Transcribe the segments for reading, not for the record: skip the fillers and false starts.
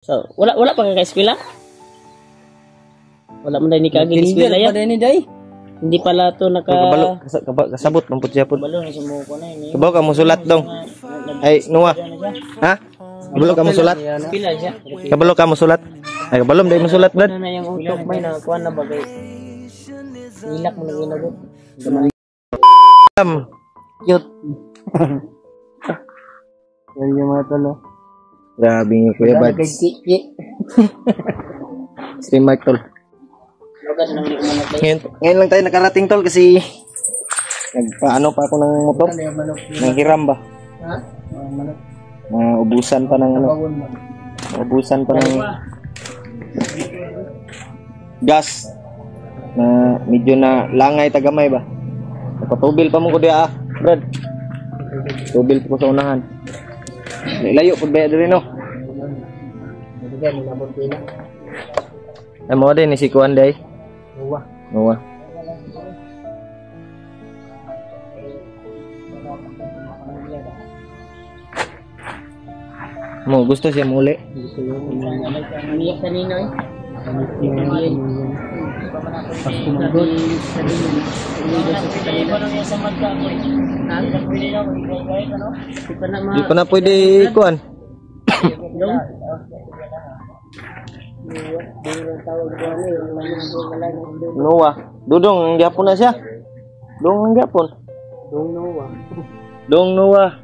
So, wala pa ka eskwela? Wala mo dahil ni kaging eskwela yan? Hindi pala to kasabot man pud siya pud. Kabalo na sumuko na ini. Kabalo ka mo sulat dong. Ay, Noah. Ha? Kabalo ka mo sulat? Pila siya. Kabalo ka mo sulat? Ay, kabalo dai mo sulat, Brad. Ano na yung utok may na kuan na bagay. Ilak mo na ginagot. Cute. Yan yung mga tolo. Grabe nga Kuya Bads. Stream Mark tol. Ngayon lang tayo nakarating tol kasi nagpaano pa ako ng motor. Nanghiram ba? Ha? Ubusan pa ng ano. Ubusan pa ng gas na medyo na langay tagamay ba. Napatubil pa mo ko diya Brad. Tubil po sa unahan. Layo pud ba diri no? Ay mo din si Kuan day. Noah. Mo gusto siya muli. Umiyak kanino eh. Di pa na pwede Kuan. Noah, dudong gyapon na siya. Dong gyapon. Dong Noah.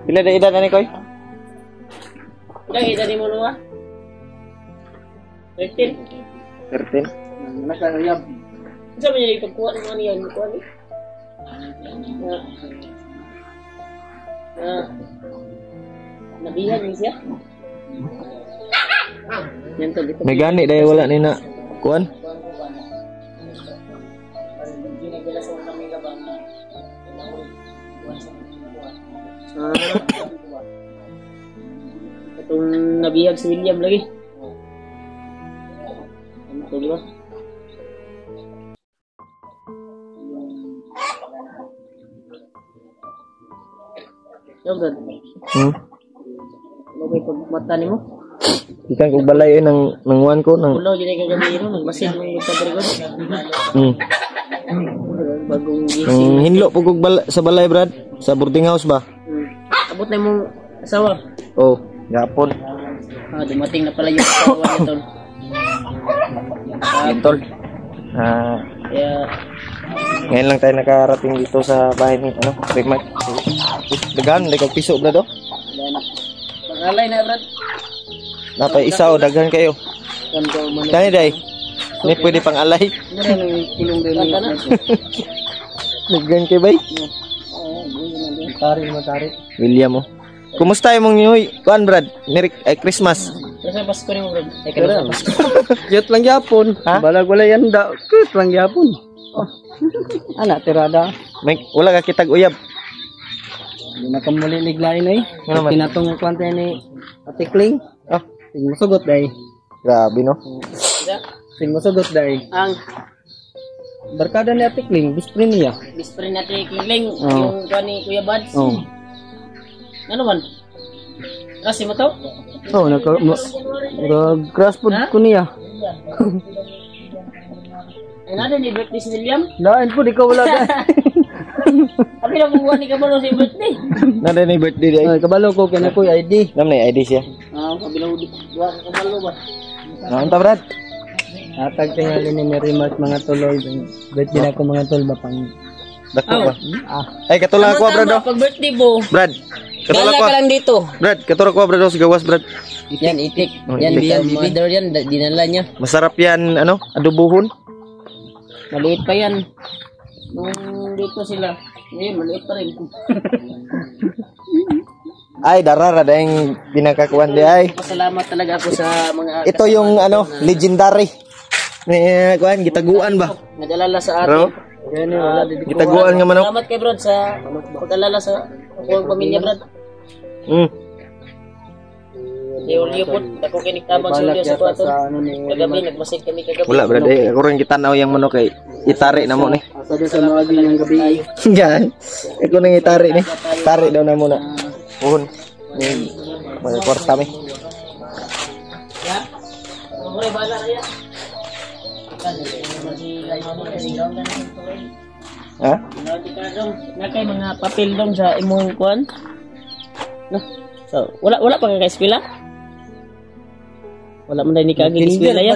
Pila na edad ani koy? Pila edad mo Noah? 13. 13. Nakarayab. Sa mo niya ipagkuha mo niya ko ani? Nabihan niya siya. Yan to dito. May gani dahil wala ni na Kuan. Itong nabihag si William lagi. Ano to diba? Yogurt. Ano ba yung mata ni mo? Ikan kog balay ng wan ko ng ulo gyud kay gabi no nagmasid mo yung pagregod. Bagong gising. Hinlo po kog sa balay Brad sa boarding house ba? Abot na mong asawa. Oh, gapon. Dumating na pala yung asawa nito. Tol. Kaya ngayon lang tayo nakarating dito sa bahay ni ano, Big Mike. Dagan, kag piso Brad oh. Pangalay na Brad. Napay isa o daghan kayo. Kani day. Ni pwede pang alay. Kulong din. Daghan kay bay. Matari. William oh. Kumusta imong niyoy? Kuan Brad, Merry Christmas. Kasi Pasko ni mo Brad. Ay Christmas. Cute lang gyapon. Balag wala yan da. Cute lang gyapon. Ana tirada. May wala ka kitag uyab. Hindi na kamuli liglain eh. Pinatong kwante ni Atikling. Sing masugot day. Grabe no. Sing masugot day. Ang barkada ni Atikling, bisprin niya. Bisprin ni Atikling, yung kani Kuya Bads. Ano man? Kasi mo to? Grass food ko niya. Ay nada ni birthday si William? Lain po, di ka wala ka. Abi na buwan ni kabalo si birthday. Nada ni birthday di ay. Kabalo ko kaya ko ID. Nam na ID siya. Kabilang duwa ka kabalo ba? Naunta Brad. Atag tingali ni Merimat mga tuloy. Birthday na ko mga tol ba pang dako ba? Ay katulak ko Brad. Pag birthday mo. Brad. Katulak ko. Dala ka lang dito. Brad, katulak ko Brad si gawas Brad. Yan itik. Yan biyan mother yan dinala niya. Masarap yan ano, adobohon. Maliit pa yan. Nung dito sila. Ngayon, maliit pa rin. Ay, darara dahil pinakakuan di ay. Pasalamat talaga ako sa mga... Ito yung ano, legendary. Kuan, gitaguan ba? Nag-alala sa atin. Gitaguan nga manok. Salamat kay Brad sa pag-alala sa buong pamilya Brad. Ulyo po, ako kiniktabang sa ulyo sa kwarto. Kagabi, nagmasid kami kagabi. Wala Brad, ako rin kitanaw yung manok kay itari na mo ni. Asa doon sa mga gilang gabi. Yan. Ako nang itari ni. Tari daw na muna. Puhon. May kwarta mi. kayo bala kaya. Ha? Nakay mga papel dong sa imong kuan. No. So, wala pa ka eskwela? Wala man dai ni kagi eskwela ya.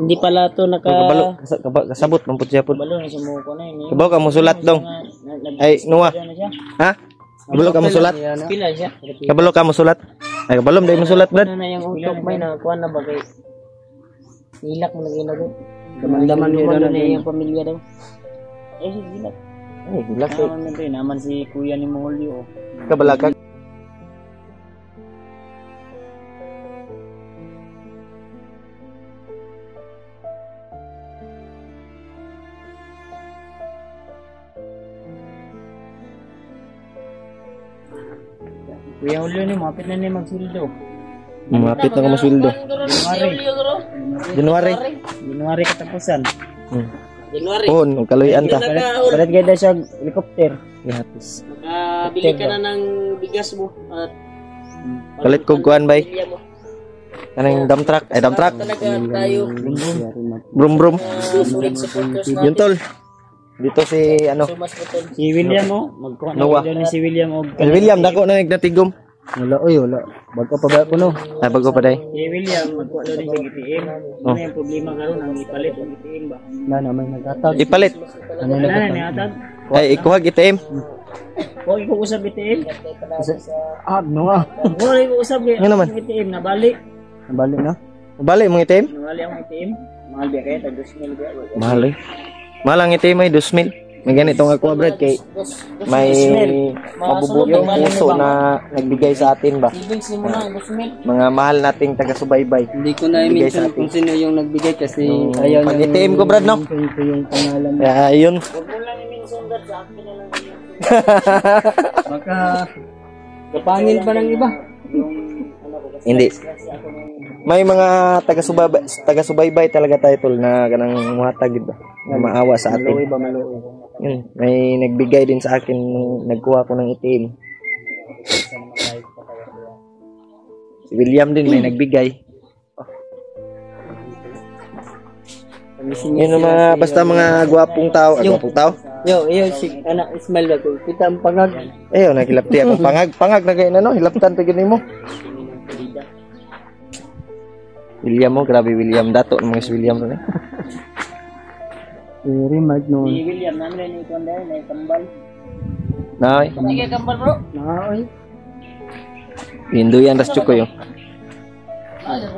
Hindi pala to Kabalo, kasabot man pud siya pud. Kabalo ni mo ko na ini. Kabalo ka mo sulat dong. Ay, Noah. Ha? Kabalo ka mo sulat? Eskwela siya. Kabalo ka mo sulat? Ay, kabalo dai mo sulat, brad. Ano na yung utok may na kuan na bagay. Ilak mo lagi lagot. Daman-daman mo na yung pamilya daw. Gilak. Ay, gilak. Naman si kuya ni Mohulio. Kabalakag. Kuya Julio ni mapit na ni magsildo. Mapit na ka masweldo. January katapusan. January. Oh, kaluyan ta. Balat ganda siya helicopter. Ihapis. Makabili ka na ng bigas mo at Kalit ko kuan bay. Kanang dump truck, ay dump truck. Talaga tayo. Brum brum. Solid supporters natin. Yun tol. Dito si ano, Si William mo, magkuha na Noah. video ni si William og William dako na nagnatigom. wala wala. Bago pa ba ko no? Ay bago pa day. Si William magkuha daw ni sa GTM. Ano yung problema karon ang ipalit ang GTM ba? Na may nagtatag. Ipalit. Ano na nagtatag? Ay ikuha item. O iko usab GTM. No ah. Wala iko usab Ano naman? GTM na balik. Nabalik na? Balik mong item? Nabalik ang GTM. Mahal biya kaya tag 2,000 biya. Mahal eh. Mahal ang item ay 2,000. May ganito nga kuha brad kay may mabubutong puso na nagbigay sa atin ba. Savings mo na 2,000. Mga mahal nating taga-subaybay. Hindi ko na i-mention kung sino yung nagbigay kasi ayaw Pag itim ko brad no. Ito yung pangalan. Kaya ayun. Huwag mo lang i-mention dad sa akin na lang yun. Baka kapangil pa ng iba. Hindi. May mga taga-subaybay talaga tayo tol na kanang muhatag gid ba. Na maawa sa atin. Yun, may nagbigay din sa akin nung nagkuha ko ng itim. Si William din may nagbigay. Yun ang mga basta mga gwapong tao, gwapong tao. Yo, si anak Ismail ako. Kita ang pangag. Ayo, naghilapti ako pangag na ganyan no, hilaptan to gini mo. William mo, grabe William dato mga si William ron eh. Remark no. Si William namin ni Konday na kambal. Nay. Sige kambal bro. Nay. Indo yan das chuko yo.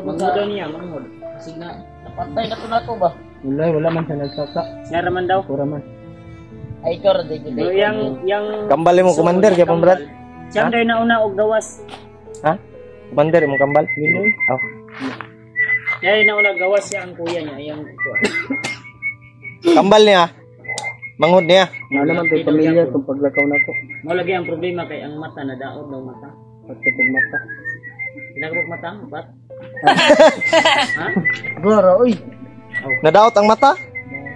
Mangod niya, mangod. Kasi na napatay na to ba? Wala man sa nagsaka. Sira man daw. Sira man. Ay kor de gid. Yang Kambal mo commander kay pambrad. Siyang day na una og gawas. Ha? Commander mo kambal? Oh. Day na una gawas siya ang kuya niya, yang Kambal niya. Manghod niya. Naman kay pamilya kung paglakaw na ko. Mao lagi ang problema kay ang mata na daot daw mata. Pagtipog mata. Pinagpog mata, bat. Ha? Gora, oy. Nadaot ang mata?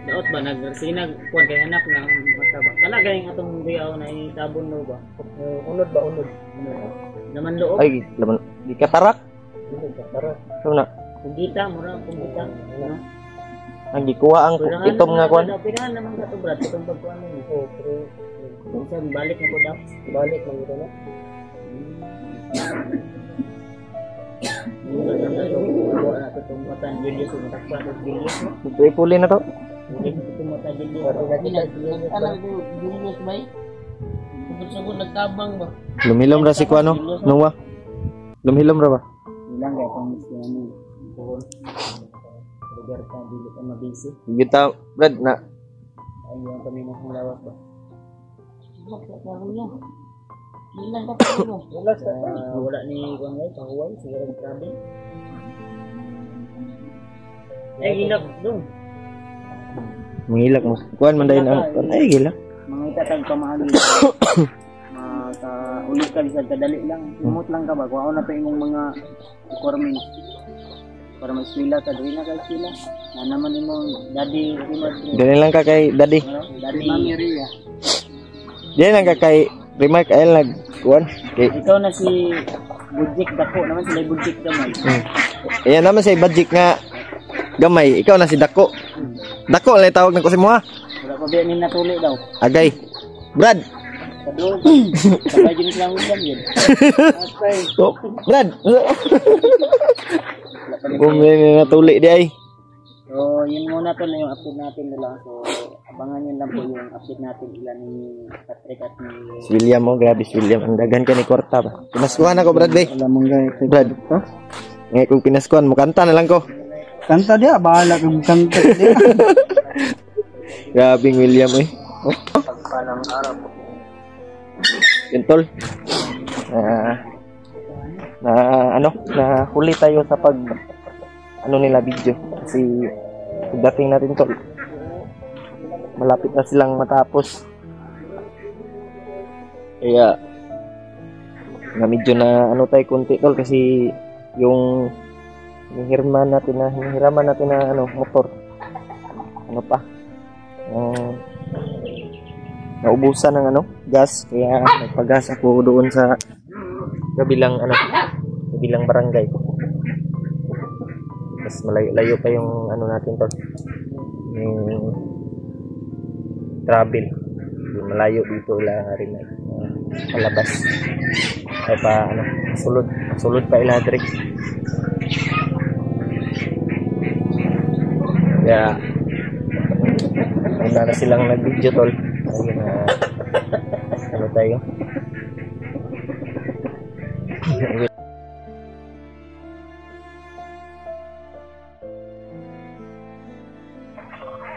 Daot ba nagsinag kuan kay hanap na ang mata ba? Kana galing atong riyaw na itabon no ba? Unod ba unod? Naman loob. Ay, laman di katarak. Katarak. So na. Kugita mura kugita. Ang gikuha ang itom nga kuan. Pinahan naman ka to brad itong pagkuan mo. Oh, pero minsan balik na ko daw. Balik man gito na. Wala to tong mata Julius mo takpa to Julius mo. Puli na to. Itong mata Julius. Anak ko Julius bay. Sugod nagtabang ba? Lumilom ra si kuan no. Noah. Lumilom ra ba? Ilang kay pang ano. Lugar ka dili ka mabisi. Kita brad na. Ayun kami na kung lawas ba. Ilan ka pa mo? Wala ni kuan ay kahuway siguro grabe. Ay gilak dong. Mangilak mo. Kuan man dayon ang ay gilak. Mga itatag pamahagi. Ulit ka sa kadali lang. Imot lang ka ba? Kung ako na pa imong mga requirements. Para may sila ka, doon na kay sila. Na naman imong daddy remark. Dili lang ka kay daddy. Daddy Mami Ria. Dili lang ka kay remark ay nag kuan. Kay Ikaw na si Budjik dako naman sila Budjik naman. Ayan naman sa budget nga gamay. Ikaw na si Dako. Dako, alay tawag na ko si mo ha. Wala pa ba ni natuli daw. Agay. Brad. Sabay din silang ulam yun. Oh, Brad. Bumili na tuli di ay. So, yun muna to na yung update natin nila. So, abangan nyo lang po yung update natin ilan ni Patrick at ni... Si William mo, grabe si William. Ang dagan ka ni Korta ba? Pinaskuhan ako, Brad, be. Alam mong gaya. Brad. Ngayon kung pinaskuhan mo, kanta na lang ko. Kanta dia, bahala kang kanta dia. Grabing William, eh. Oh. Pagpalang araw po. Yun, tol. Na huli tayo sa pag nila video kasi pagdating natin tol malapit na silang matapos kaya na medyo na tayo konti tol kasi yung hihiraman natin na motor naubusan ng gas kaya nagpagas ako doon sa kabilang barangay. Mas malayo pa yung natin to. Yung travel. Yung malayo dito lang rin palabas. Ay pa sulod pa iladrik. Kaya na silang nag-video tol. Ayun tayo.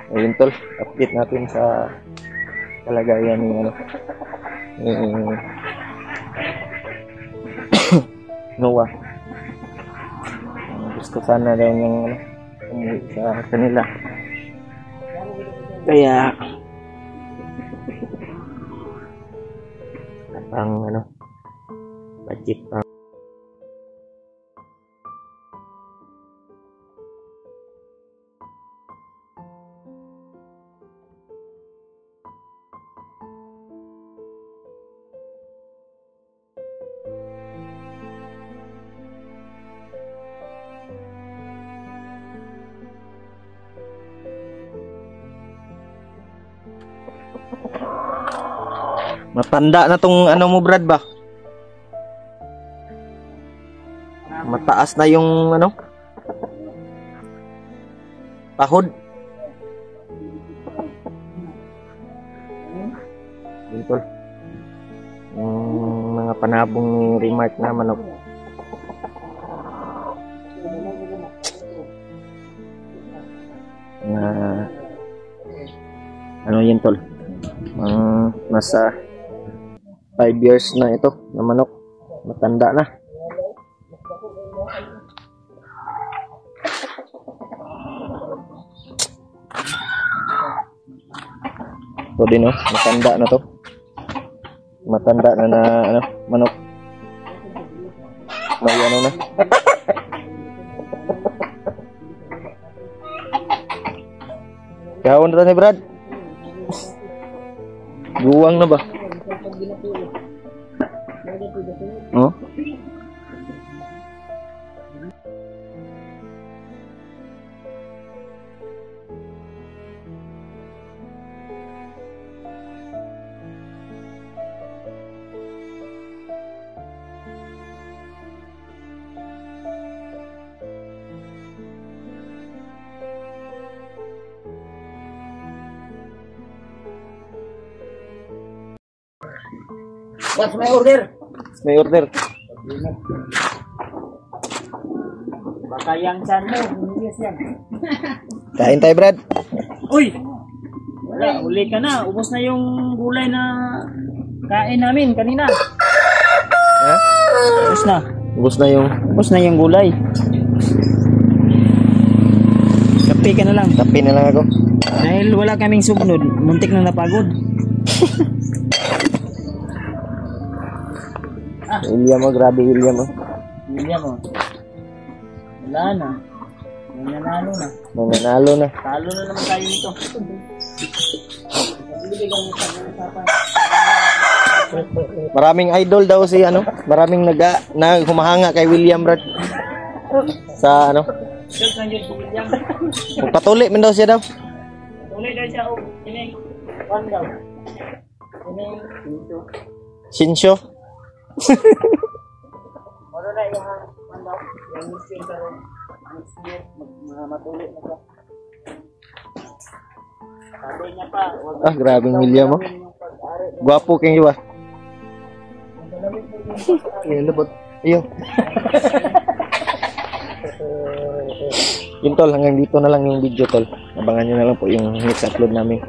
Ayun tol, update natin sa kalagayan ni Noah. Gusto sana daw niyang umuwi sa kanila. Kaya ang budget pa. Matanda na tong mo Brad ba? Mataas na yung pahod. Dito. Yung mga panabong ni Remark na manok. Yun tol. Nasa 5 years na ito na manok, matanda na. Ito din matanda na to. Matanda na manok. May na. Kahon na ni Brad. Guwang na ba? Oh? What's my order? May order. Baka yang chan mo, yes yan. Kain tayo, Brad. Uy! Wala, uli ka na. Ubos na yung gulay na kain namin kanina. Ha? Ubos na. Ubos na yung gulay. Kape ka na lang. Kape na lang ako. Dahil wala kaming sumunod, muntik na napagod. William mo, grabe William mo. Wala na. May nanalo na. Talo na naman tayo nito. Maraming idol daw si maraming humahanga kay William Brad. Sa ano? Shoot na yun si William. Magpatuli man daw siya daw. Tuloy daw siya, Kining. One daw. Kining, dito. Shinsho. Ano na yung one daw? Yung mission ka rin. Next year, matuloy na siya. Sabi niya pa, Ah, grabing William mo. Gwapo kang iwa. Yan lubot. Iyo. Yun tol, hanggang dito na lang yung video tol. Abangan nyo na lang po yung next upload namin.